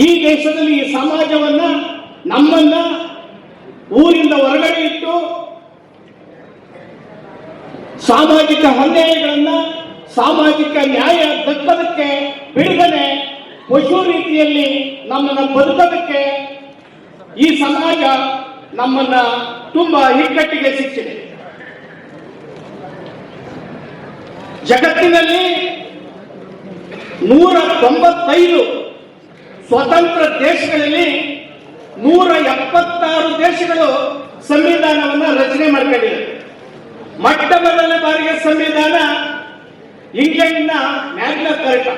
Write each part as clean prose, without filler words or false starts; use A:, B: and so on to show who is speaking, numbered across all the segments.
A: ಈ ದೇಶದಲ್ಲಿ ಈ ಸಮಾಜವನ್ನ ನಮ್ಮನ್ನ ಊರಿಂದ ಹೊರಗಡೆ ಇಟ್ಟು ಸಾಮಾಜಿಕ ಅನ್ಯಾಯಗಳನ್ನ ಸಾಮಾಜಿಕ ನ್ಯಾಯ ದಕ್ಕದಕ್ಕೆ ಬಿಡುಗಡೆ ಪಶು ರೀತಿಯಲ್ಲಿ ನಮ್ಮನ್ನ ಬದುಕೋದಕ್ಕೆ ಈ ಸಮಾಜ ನಮ್ಮನ್ನ ತುಂಬಾ ಇಕ್ಕಟ್ಟಿಗೆ ಸಿಕ್ಕಿದೆ. ಜಗತ್ತಿನಲ್ಲಿ 195 ಸ್ವತಂತ್ರ ದೇಶಗಳಲ್ಲಿ 176 ದೇಶಗಳು ಸಂವಿಧಾನವನ್ನು ರಚನೆ ಮಾಡಿಕೊಂಡಿವೆ. ಮೊಟ್ಟ ಮೊದಲ ಬಾರಿಗೆ ಸಂವಿಧಾನ ಇಂಗ್ಲೆಂಡ್ನ ಮ್ಯಾಗ್ನಾ ಕಾರ್ಟಾ,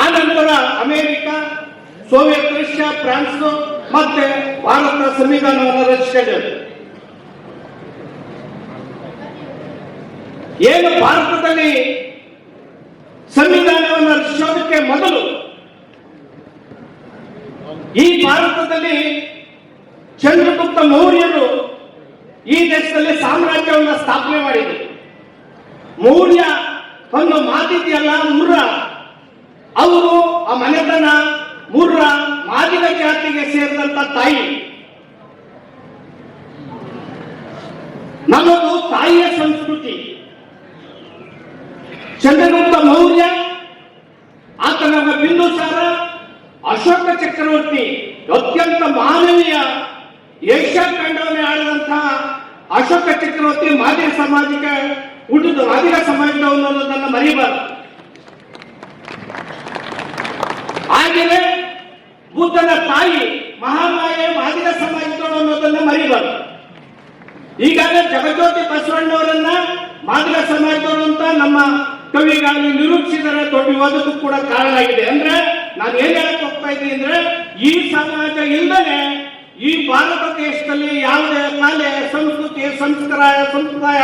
A: ಆ ನಂತರ ಅಮೆರಿಕ, ಸೋವಿಯತ್ ರಷ್ಯಾ, ಫ್ರಾನ್ಸ್ ಮತ್ತೆ ಭಾರತ ಸಂವಿಧಾನವನ್ನು ರಚಿಸಿದೆ. ಏನು ಭಾರತದಲ್ಲಿ ಸಂವಿಧಾನವನ್ನು ರಚಿಸೋದಕ್ಕೆ ಮೊದಲು ಈ ಭಾರತದಲ್ಲಿ ಚಂದ್ರಗುಪ್ತ ಮೌರ್ಯರು ಈ ದೇಶದಲ್ಲಿ ಸಾಮ್ರಾಜ್ಯವನ್ನು ಸ್ಥಾಪನೆ ಮಾಡಿದರು. ಮೌರ್ಯ ಒಂದು ಮಾತಿದೆಯಲ್ಲ, ಮುರ್ರ, ಅವರು ಆ ಮನೆತನ ಮುರ್ರ ಮಾದಿಗ ಜಾತಿಗೆ ಸೇರಿದಂತ ತಾಯಿ. ನಮ್ಮದು ತಾಯಿಯ ಸಂಸ್ಕೃತಿ. ಚಂದ್ರಗುಪ್ತ ಮೌರ್ಯ, ಆತನ ಬಿಂದುಸಾರ, ಅಶೋಕ ಚಕ್ರವರ್ತಿ, ಅತ್ಯಂತ ಮಾನವೀಯ ಏಷ್ಯಾ ಖಂಡವನ್ನೇ ಆಳಿದಂತಹ ಅಶೋಕ ಚಕ್ರವರ್ತಿ ಮಾದಿಗ ಸಮಾಜಕ್ಕೆ ಹುಟ್ಟಿದ ಮಾದಿಗ ಸಮಾಜದವನು ಅನ್ನೋದನ್ನು ಮರಿಬಾರದು. ಹಾಗೆಯೇ ಬುದ್ಧನ ತಾಯಿ ಮಹಾಮಾಯೆ ಮಾದಿಗ ಸಮಾಜದವನು ಅನ್ನೋದನ್ನು ಮರಿಬಾರದು. ಈಗಾಗಲೇ ಜಗಜ್ಯೋತಿ ಬಸವಣ್ಣವರನ್ನ ಮಾದಿಗ ಸಮಾಜದವರು ಅಂತ ನಮ್ಮ ಕವಿಗಾಗಿ ನಿರೂಪಿಸಿದರೆ ದೊಡ್ಡ ವಿವಾದಕ್ಕೂ ಕೂಡ ಕಾರಣ ಆಗಿದೆ. ಅಂದ್ರೆ ನಾನು ಏನ್ ಹೇಳಕ್ ಹೋಗ್ತಾ ಇದ್ದೀನಿ ಅಂದ್ರೆ, ಈ ಸಮಾಜ ಇಲ್ಲದೆ ಈ ಭಾರತ ದೇಶದಲ್ಲಿ ಯಾವುದೇ ಕಲೆ, ಸಂಸ್ಕೃತಿ, ಸಂಪ್ರದಾಯ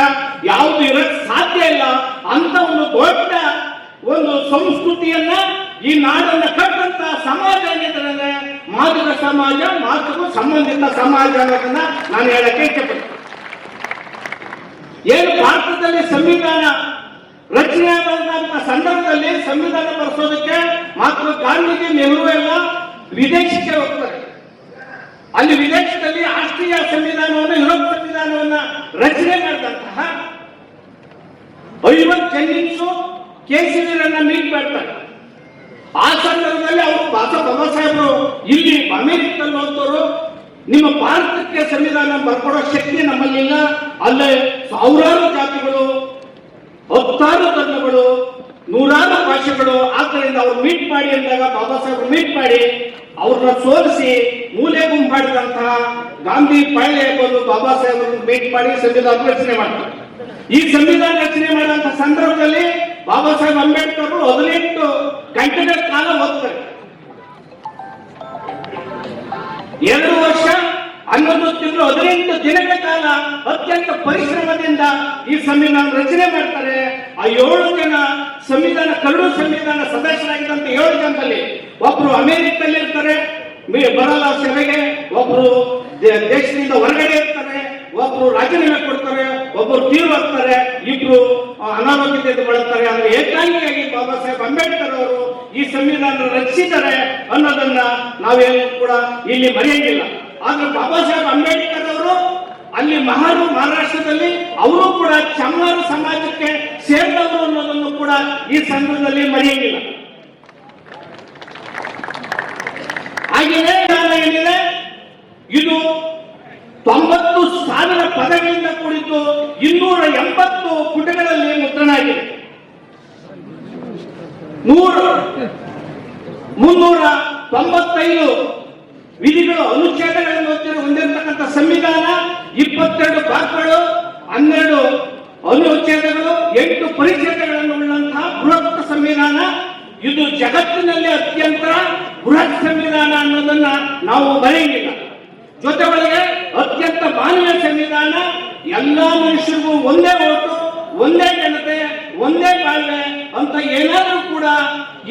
A: ಯಾವುದು ಇರಕ್ ಸಾಧ್ಯ ಇಲ್ಲ. ಅಂತ ಒಂದು ದೊಡ್ಡ ಒಂದು ಸಂಸ್ಕೃತಿಯನ್ನ ಈ ನಾಡನ್ನ ಕಟ್ಟಂತ ಸಮಾಜ ಏನಿದ್ರೆ ಮಾದಿಗ ಸಮಾಜ, ಮಾತುಗೂ ಸಂಬಂಧಿತ ಸಮಾಜ ಅನ್ನೋದನ್ನ ನಾನು ಹೇಳಕ್ಕೆ ಇಷ್ಟಪಡ್ತೀನಿ. ಏನು ಭಾರತದಲ್ಲಿ ಸಂವಿಧಾನ ರಚನೆ ಆದಂತಹ ಸಂದರ್ಭದಲ್ಲಿ ಸಂವಿಧಾನ ಬರೆಸೋದಕ್ಕೆ ಮಾತ್ರ ಗಾಂಧೀಜಿ, ನೆಹರು ಎಲ್ಲ ವಿದೇಶಕ್ಕೆ ಹೋಗ್ತಾರೆ. ಅಲ್ಲಿ ವಿದೇಶದಲ್ಲಿ ರಾಷ್ಟ್ರೀಯ ಸಂವಿಧಾನವನ್ನು, ಯುರೋಪ್ ಸಂವಿಧಾನವನ್ನ ರಚನೆ ಮಾಡಿದಂತಹ ಐವನ್ ಜೆನ್ನಿಂಗ್ಸ್ ಕೇಸಿರನ್ನ ಮೀಟ್ ಮಾಡ್ತಾರೆ. ಆ ಸಂದರ್ಭದಲ್ಲಿ ಅವರು ಬಾಬಾ ಸಾಹೇಬರು ಇಲ್ಲಿ ಅಮೆರಿಕದಲ್ಲಿ ಹೋಗ್ತವರು, ನಿಮ್ಮ ಭಾರತಕ್ಕೆ ಸಂವಿಧಾನ ಬರ್ಕೊಡೋ ಶಕ್ತಿ ನಮ್ಮಲ್ಲಿಲ್ಲ, ಅಲ್ಲೇ ಸಾವಿರಾರು ಜಾತಿಗಳು, 10 ಧರ್ಮಗಳು, 100 ಭಾಷೆಗಳು, ಆದ್ದರಿಂದ ಅವ್ರು ಮೀಟ್ ಮಾಡಿ ಅಂದಾಗ ಬಾಬಾ ಸಾಹೇಬರು ಮೀಟ್ ಮಾಡಿ ಅವ್ರನ್ನ ಸೋಲಿಸಿ ಮೂಲೆ ಗುಂಪಾಡಿದಂತಹ ಗಾಂಧಿ ಪಾಳ್ಯ ಬಂದು ಬಾಬಾ ಸಾಹೇಬರನ್ನು ಮೀಟ್ ಮಾಡಿ ಸಂವಿಧಾನ ರಚನೆ ಮಾಡ್ತಾರೆ. ಈ ಸಂವಿಧಾನ ರಚನೆ ಮಾಡುವಂತಹ ಸಂದರ್ಭದಲ್ಲಿ ಬಾಬಾ ಸಾಹೇಬ್ ಅಂಬೇಡ್ಕರ್ 18 ಗಂಟೆಗಳ ಕಾಲ ಓದ್ತಾರೆ. 2 ವರ್ಷ 11 ತಿಂಗಳು 18 ದಿನಗಳ ಕಾಲ ಅತ್ಯಂತ ಪರಿಶ್ರಮದಿಂದ ಈ ಸಂವಿಧಾನ ರಚನೆ ಮಾಡ್ತಾರೆ. ಆ 7 ಜನ ಸಂವಿಧಾನ ಕರಡು ಸಂವಿಧಾನ ಸದಸ್ಯರಾಗಿದ್ದಂತ 7 ಜನದಲ್ಲಿ ಒಬ್ರು ಅಮೆರಿಕದಲ್ಲಿ ಇರ್ತಾರೆ, ಬರಲ್ಲ ಸಭೆಗೆ, ಒಬ್ರು ದೇಶದಿಂದ ಹೊರಗಡೆ ಇರ್ತಾರೆ, ಒಬ್ರು ರಾಜೀನಾಮೆ ಕೊಡ್ತಾರೆ, ಒಬ್ಬರು ತೀವ್ರವಾಗ್ತಾರೆ, ಇಬ್ರು ಅನಾರೋಗ್ಯದಿಂದ ಬಳಲ್ತಾರೆ. ಅಂದ್ರೆ ಏಕಾಂಗಿಯಾಗಿ ಬಾಬಾ ಸಾಹೇಬ್ ಅಂಬೇಡ್ಕರ್ ಅವರು ಈ ಸಂವಿಧಾನ ರಚಿಸಿದ್ದಾರೆ ಅನ್ನೋದನ್ನ ನಾವೇನು ಕೂಡ ಇಲ್ಲಿ ಮರೆಯಂಗಿಲ್ಲ. ಆದ್ರೆ ಬಾಬಾ ಸಾಹೇಬ್ ಅಂಬೇಡ್ಕರ್ ಅವರು ಅಲ್ಲಿ ಮಹಾರಾಷ್ಟ್ರದಲ್ಲಿ ಅವರು ಕೂಡ ಚಮ್ಮಾರು ಸಮಾಜಕ್ಕೆ ಸೇರಿದವರು ಅನ್ನೋದನ್ನು ಕೂಡ ಈ ಸಂದರ್ಭದಲ್ಲಿ ಮರೆಯಂಗಿಲ್ಲ. ಹಾಗೆಯೇ ಏನಿದೆ, ಇದು 90,000 ಪದಗಳಿಂದ ಕೂಡಿದ್ದು 280 ಪುಟಗಳಲ್ಲಿ ಮುದ್ರಣ ಆಗಿದೆ. 395 ವಿಧಿಗಳು, ಅನುಚ್ಛೇದಗಳನ್ನು ಹೊಂದಿರತಕ್ಕಂಥ ಸಂವಿಧಾನ, 22 ಭಾಗಗಳು, 12 ಅನುಚ್ಛೇದಗಳು, 8 ಪರಿಚ್ಛೇದಗಳನ್ನು ಉಳ್ಳಂತಹ ಬೃಹತ್ ಸಂವಿಧಾನ. ಇದು ಜಗತ್ತಿನಲ್ಲಿ ಅತ್ಯಂತ ಬೃಹತ್ ಸಂವಿಧಾನ ಅನ್ನೋದನ್ನ ನಾವು ಬರೆಯಂಗಿಲ್ಲ. ಜೊತೆ ಒಳಗೆ ಅತ್ಯಂತ ಮಾನವೀಯ ಸಂವಿಧಾನ, ಎಲ್ಲಾ ಮನುಷ್ಯರಿಗೂ ಒಂದೇ ಓಟು, ಒಂದೇ ಜನತೆ, ಒಂದೇ ಬಾಳ್ವೆ ಅಂತ ಏನಾದ್ರೂ ಕೂಡ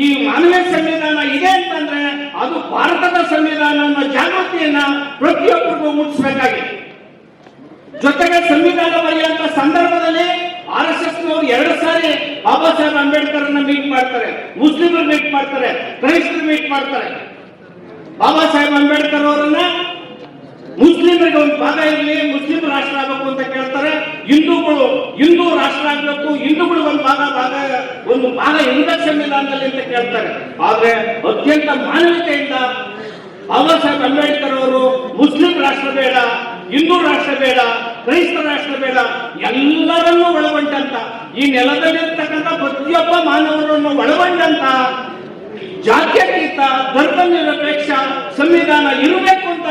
A: ಈ ಮಾನವೀಯ ಸಂವಿಧಾನ ಇದೆ ಅಂತಂದ್ರೆ ಅದು ಭಾರತದ ಸಂವಿಧಾನ ಅನ್ನೋ ಜಾಗೃತಿಯನ್ನ ಪ್ರತಿಯೊಬ್ಬರಿಗೂ ಮುಟ್ಟಿಸಬೇಕಾಗಿದೆ. ಜೊತೆಗೆ ಸಂವಿಧಾನ ಬರೆಯುವಂತ ಸಂದರ್ಭದಲ್ಲಿ RSS ನವರು 2 ಸಾರಿ ಬಾಬಾ ಸಾಹೇಬ್ ಅಂಬೇಡ್ಕರ್ ಮೀಟ್ ಮಾಡ್ತಾರೆ, ಮುಸ್ಲಿಮರು ಮೀಟ್ ಮಾಡ್ತಾರೆ, ಕ್ರೈಸ್ತರು ಮೀಟ್ ಮಾಡ್ತಾರೆ. ಬಾಬಾ ಸಾಹೇಬ್ ಅಂಬೇಡ್ಕರ್ ಅವರನ್ನ ಮುಸ್ಲಿಮರಿಗೆ ಒಂದು ಭಾಗ ಇರಲಿ, ಮುಸ್ಲಿಂ ರಾಷ್ಟ್ರ ಆಗಬೇಕು ಅಂತ ಕೇಳ್ತಾರೆ. ಹಿಂದೂ ರಾಷ್ಟ್ರ ಆಗಬೇಕು, ಹಿಂದೂಗಳು ಒಂದು ಭಾಗ ಇಲ್ಲದ ಸಂವಿಧಾನದಲ್ಲಿ ಅಂತ ಕೇಳ್ತಾರೆ. ಆದ್ರೆ ಅತ್ಯಂತ ಮಾನವೀಯತೆಯಿಂದ ಬಾಬಾ ಸಾಹೇಬ್ ಅಂಬೇಡ್ಕರ್ ಅವರು ಮುಸ್ಲಿಂ ರಾಷ್ಟ್ರ ಬೇಡ, ಹಿಂದೂ ರಾಷ್ಟ್ರ ಬೇಡ, ಕ್ರೈಸ್ತ ರಾಷ್ಟ್ರ ಬೇಡ, ಎಲ್ಲರನ್ನೂ ಒಳಗೊಂಡಂತ, ಈ ನೆಲದಲ್ಲಿರ್ತಕ್ಕಂಥ ಪ್ರತಿಯೊಬ್ಬ ಮಾನವರನ್ನು ಒಳಗೊಂಡಂತ ಜಾತ್ಯತೀತ ಧರ್ಮ ನಿರಪೇಕ್ಷ ಸಂವಿಧಾನ ಇರಬೇಕು ಅಂತ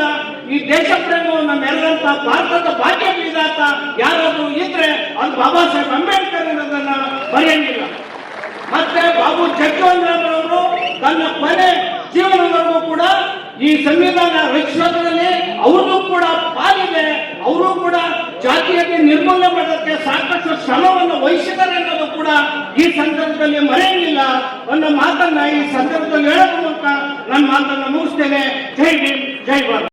A: ಈ ದೇಶ ಪ್ರೇಮವನ್ನು ಮೆರೆದಂತ ಭಾರತದ ಭಾಗ್ಯ ವಿಧಾತ ಯಾರಾದ್ರೂ ಇದ್ರೆ ಅದು ಬಾಬಾ ಸಾಹೇಬ್ ಅಂಬೇಡ್ಕರ್ ಅನ್ನೋದನ್ನ ಮರೆಯಂಗಿಲ್ಲ. ಮತ್ತೆ ಬಾಬು ಜಗಜೀವನ್ ಅವರು ತನ್ನ ಕೊನೆ ಜೀವನವರೆಗೂ ಕೂಡ ಈ ಸಂವಿಧಾನ ರಕ್ಷಣೆಯಲ್ಲಿ ಅವ್ರಿಗೂ ಕೂಡ ಪಾಲಿದೆ. ಅವರು ಕೂಡ ಜಾತಿಯತೆ ನಿರ್ಮೂಲನೆ ಮಾಡೋದಕ್ಕೆ ಸಾಕಷ್ಟು ಶ್ರಮವನ್ನು ವಹಿಸಿದ್ದಾರೆ ಅನ್ನೋದು ಕೂಡ ಈ ಸಂದರ್ಭದಲ್ಲಿ ಮರೆಯಂಗಿಲ್ಲ ಅನ್ನೋ ಮಾತನ್ನ ಈ ಸಂದರ್ಭದಲ್ಲಿ ಹೇಳೋದ್ರ ಮೂಲಕ ನನ್ನ ಮಾತನ್ನು ಮುಗಿಸ್ತೇನೆ. ಜೈ ಭೀಮ್, ಜೈ ಭಾರತ್.